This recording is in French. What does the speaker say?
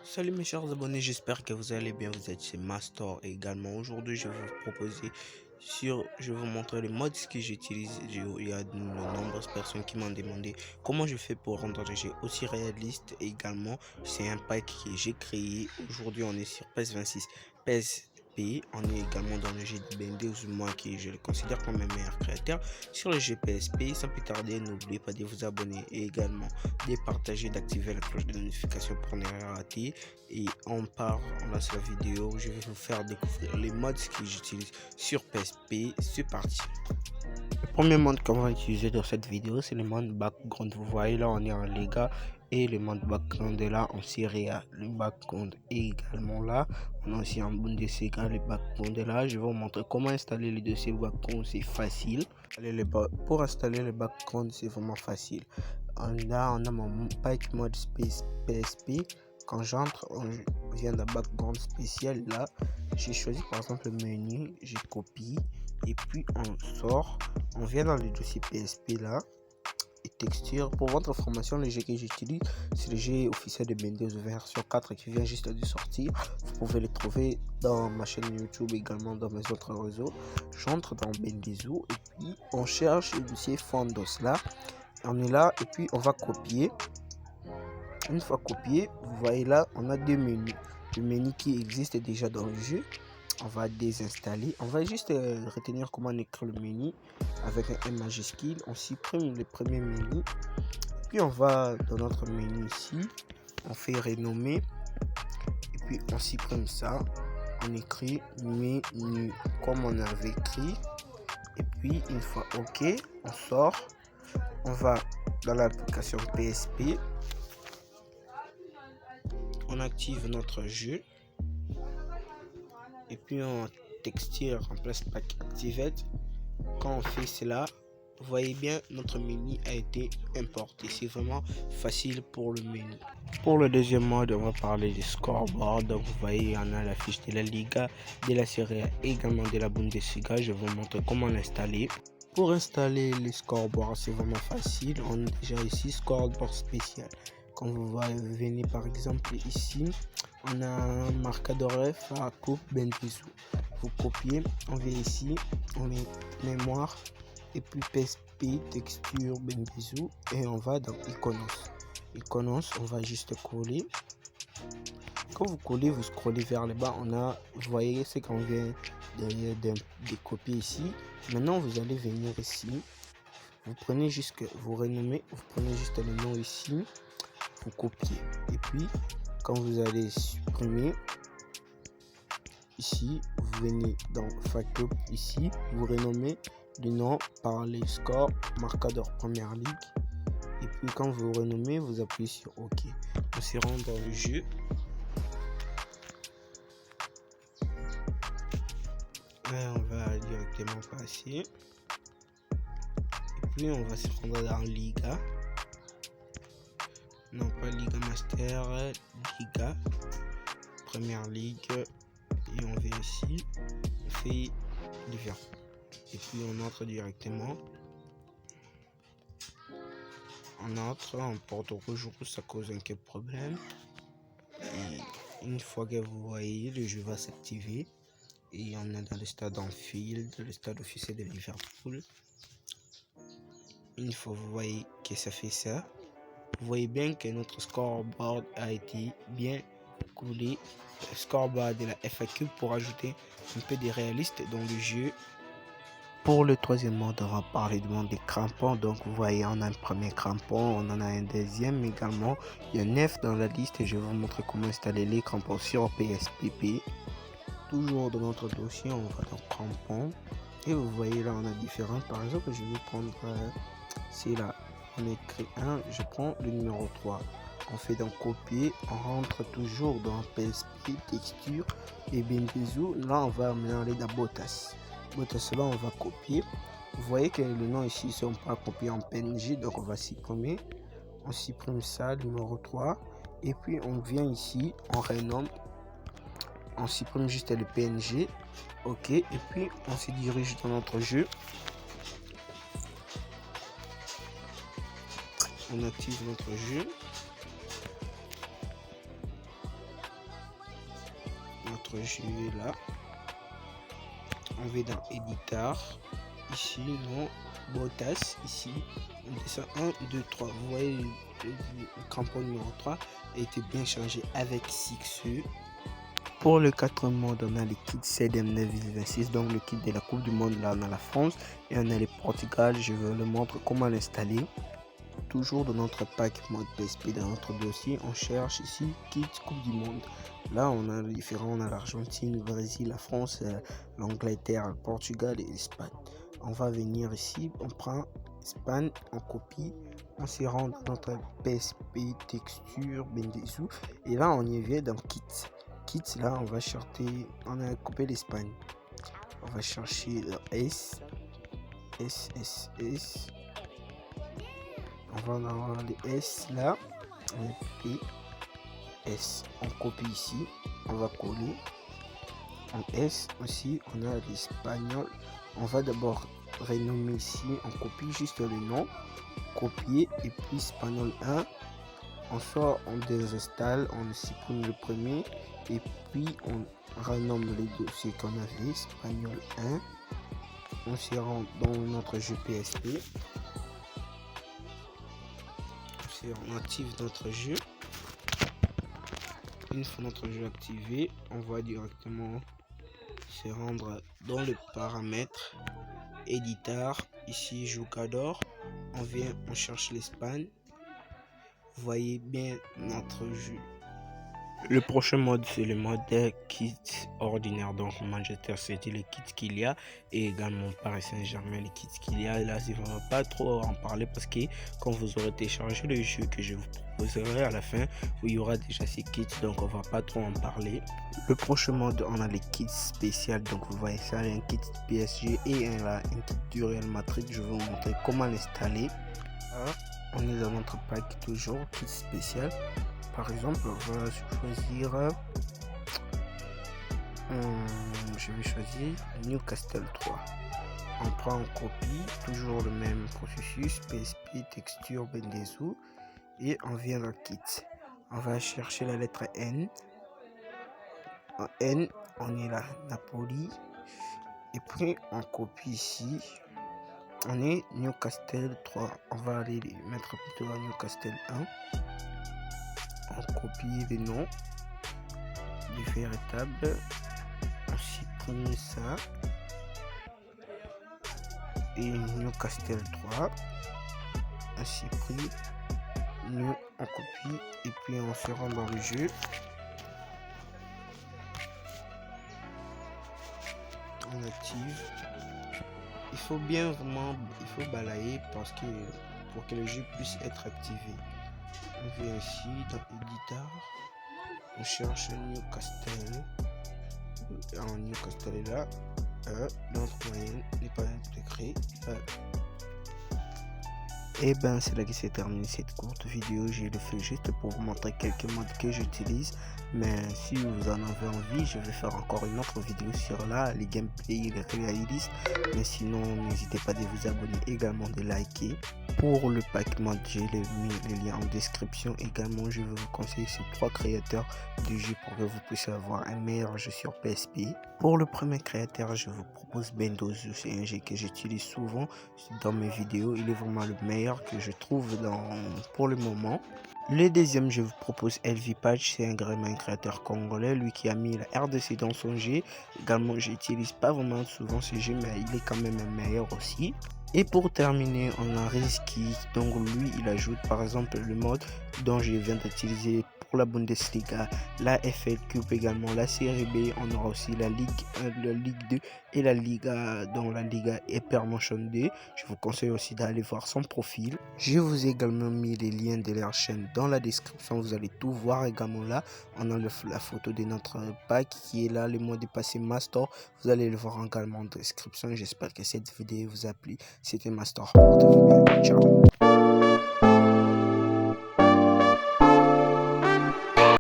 Salut mes chers abonnés, j'espère que vous allez bien, vous êtes chez Mastor et également aujourd'hui je vais vous proposer je vais vous montrer les mods que j'utilise. Il y a de nombreuses personnes qui m'ont demandé comment je fais pour rendre le jeu aussi réaliste et également c'est un pack que j'ai créé. Aujourd'hui on est sur PES 26, PSP, on est également dans le jeu de BND, moi qui je le considère comme un meilleur créateur sur le jeu PSP. Sans plus tarder, n'oubliez pas de vous abonner et également de partager, d'activer la cloche de notification pour ne rien rater. Et on lance la vidéo. Je vais vous faire découvrir les mods que j'utilise sur PSP. C'est parti. Le premier mode qu'on va utiliser dans cette vidéo, c'est le mode background. Vous voyez là, on est en Lega et le mode background est là en Serie A. Le background est également là. On a aussi en Bundesliga, le background est là. Je vais vous montrer comment installer les dossiers background. C'est facile. Pour installer le background, c'est vraiment facile. On a mon pack mode space PSP. Quand j'entre, on vient d'un background spécial. Là, j'ai choisi par exemple le menu, j'ai copié et puis on sort. On vient dans le dossier PSP là et texture. Pour votre information, le jeu que j'utilise, c'est le jeu officiel de Windows version 4 qui vient juste de sortir. Vous pouvez le trouver dans ma chaîne YouTube, également dans mes autres réseaux. J'entre dans Bendezu et puis on cherche le dossier Fondos là. On est là et puis on va copier. Une fois copié, vous voyez là, on a deux menus. Le menu qui existe déjà dans le jeu, on va désinstaller. On va juste retenir comment on écrit le menu avec un M majuscule. On supprime le premier menu. Puis on va dans notre menu ici. On fait renommer. Et puis on supprime ça. On écrit menu comme on avait écrit. Et puis une fois OK, on sort. On va dans l'application PSP. On active notre jeu et puis on texture en place pack activate. Quand on fait cela, vous voyez bien notre menu a été importé. C'est vraiment facile pour le menu. Pour le deuxième mode, on va parler du scoreboard. Donc vous voyez, on a la fiche de la Liga, de la Serie A et également de la Bundesliga. Je vais vous montrer comment l'installer. Pour installer les scoreboards, c'est vraiment facile. On a déjà ici scoreboard spécial. Quand vous venez par exemple ici, on a un marqueur F à coupe Bendezu. Vous copiez, on vient ici, on met mémoire et puis PSP texture Bendezu et on va dans Iconos. Iconos, on va juste coller. Quand vous collez, vous scrollez vers le bas, vous voyez ce qu'on vient de copier ici. Maintenant, vous allez venir ici. Vous prenez juste, vous renommez, vous prenez juste le nom ici. Vous copiez et puis quand vous allez supprimer ici, vous venez dans Factop ici, vous renommez le nom par les scores marqueur première ligue et puis quand vous renommez, vous appuyez sur OK. On se rend dans le jeu. Là, on va directement passer et puis on va se rendre dans Liga. Non, pas Liga Master, Liga Première Ligue. Et on vient ici, on fait l'hiver. Et puis on entre directement. On entre, en porte rouge, ça cause un peu de problème. Et une fois que vous voyez, le jeu va s'activer. Et on est dans le stade Anfield, le stade officiel de Liverpool. Une fois vous voyez que ça fait ça, vous voyez bien que notre scoreboard a été bien coulé. Le scoreboard de la FAQ pour ajouter un peu de réaliste dans le jeu. Pour le troisième mode, on va parler du monde des crampons. Donc vous voyez, on a un premier crampon, on en a un deuxième également. Il y a 9 dans la liste et je vais vous montrer comment installer les crampons sur PSPP. Toujours dans notre dossier, on va dans crampons. Et vous voyez là, on a différents. Par exemple, je vais prendre, c'est là, on écrit 1, je prends le numéro 3. On fait donc copier, on rentre toujours dans PSP, texture et Bendezu. Là, on va maintenant aller dans Bottas. Bottas, là, on va copier. Vous voyez que le nom ici, si on peut copier en PNG, donc on va supprimer. On supprime ça, numéro 3. Et puis, on vient ici, on renomme. On supprime juste le PNG. OK. Et puis, on se dirige dans notre jeu. On active notre jeu. notre jeu là. On va dans éditeur. Ici, non. Bottas. Ici, on descend 1, 2, 3. Vous voyez, le crampon numéro 3 a été bien changé avec 6E. Pour le 4 mode, on a le kit CDM 9,26, donc le kit de la Coupe du Monde. Là, on a la France et on a le Portugal. Je vais vous montrer comment l'installer. Toujours dans notre pack mode PSP, dans notre dossier, on cherche ici kit Coupe du Monde. Là, on a les différents, on a l'Argentine, le Brésil, la France, l'Angleterre, le Portugal et l'Espagne. On va venir ici, on prend Espagne, on copie, on se rend dans notre PSP texture Bendezu et là on y vient dans kit. Kit, là on va chercher, on a coupé l'Espagne. On va chercher le S. On va avoir les S là, P, S. On copie ici, on va coller. En S aussi, on a l'espagnol. On va d'abord renommer ici, on copie juste le nom, copier et puis espagnol 1. On sort, on désinstalle, on supprime le premier et puis on renomme les dossiers qu'on avait, espagnol 1. On se rend dans notre jeu PSP. On active notre jeu. Une fois notre jeu activé, on va directement se rendre dans le paramètre éditeur. Ici Jugador, on vient, on cherche l'Espagne. Vous voyez bien notre jeu. Le prochain mode, c'est le mode kit ordinaire. Donc Manchester City, les kits qu'il y a, et également Paris Saint-Germain, les kits qu'il y a. Là, je ne vais pas trop en parler parce que quand vous aurez téléchargé le jeu que je vous proposerai à la fin, il y aura déjà ces kits, donc on va pas trop en parler. Le prochain mode, on a les kits spéciaux. Donc vous voyez ça, il y a un kit PSG et un kit du Real Madrid. Je vais vous montrer comment l'installer. On est dans notre pack toujours kit spécial. Par exemple, on va choisir, je vais choisir Newcastle 3. On prend en copie, toujours le même processus, PSP, texture, Bendezu, et on vient dans kit. On va chercher la lettre N. En N, on est là, Napoli, et puis on copie ici. On est Newcastle 3. On va aller mettre plutôt à Newcastle 1. On copie les noms du véritable, on supprime ça et Newcastle 3, on supprime, nous on copie et puis on se rend dans le jeu. On active. Il faut bien vraiment, il faut balayer parce que pour que le jeu puisse être activé. On vient ici dans éditeur, on cherche Newcastle. En Newcastle est là, notre moyenne n'est pas intégrée. Et ben c'est là que s'est terminée cette courte vidéo. J'ai le fait juste pour vous montrer quelques modes que j'utilise, mais si vous en avez envie, je vais faire encore une autre vidéo sur là, les gameplays, les playlists. Mais sinon n'hésitez pas de vous abonner, également de liker. Pour le pack mode, j'ai mis les liens en description. Également je vais vous conseiller ces 3 créateurs du jeu pour que vous puissiez avoir un meilleur jeu sur PSP. Pour le premier créateur, je vous propose Bendezu. C'est un jeu que j'utilise souvent dans mes vidéos. Il est vraiment le meilleur que je trouve pour le moment. Le deuxième, je vous propose LV Patch. C'est un créateur congolais, lui qui a mis la RDC dans son jeu. Également, j'utilise pas vraiment souvent ce jeu, mais il est quand même un meilleur aussi. Et pour terminer, on a Rizky. Donc lui, il ajoute par exemple le mode dont je viens d'utiliser pour la Bundesliga, la FL Cup également, la Série B. On aura aussi la Ligue 1, la Ligue 2 et la Liga, dont la Liga Hypermotion 2. Je vous conseille aussi d'aller voir son profil. Je vous ai également mis les liens de leur chaîne dans la description. Vous allez tout voir également là. On a la photo de notre pack qui est là, le mois dépassé Master. Vous allez le voir également en description. J'espère que cette vidéo vous a plu. C'était Master. Portez-vous bien. Ciao.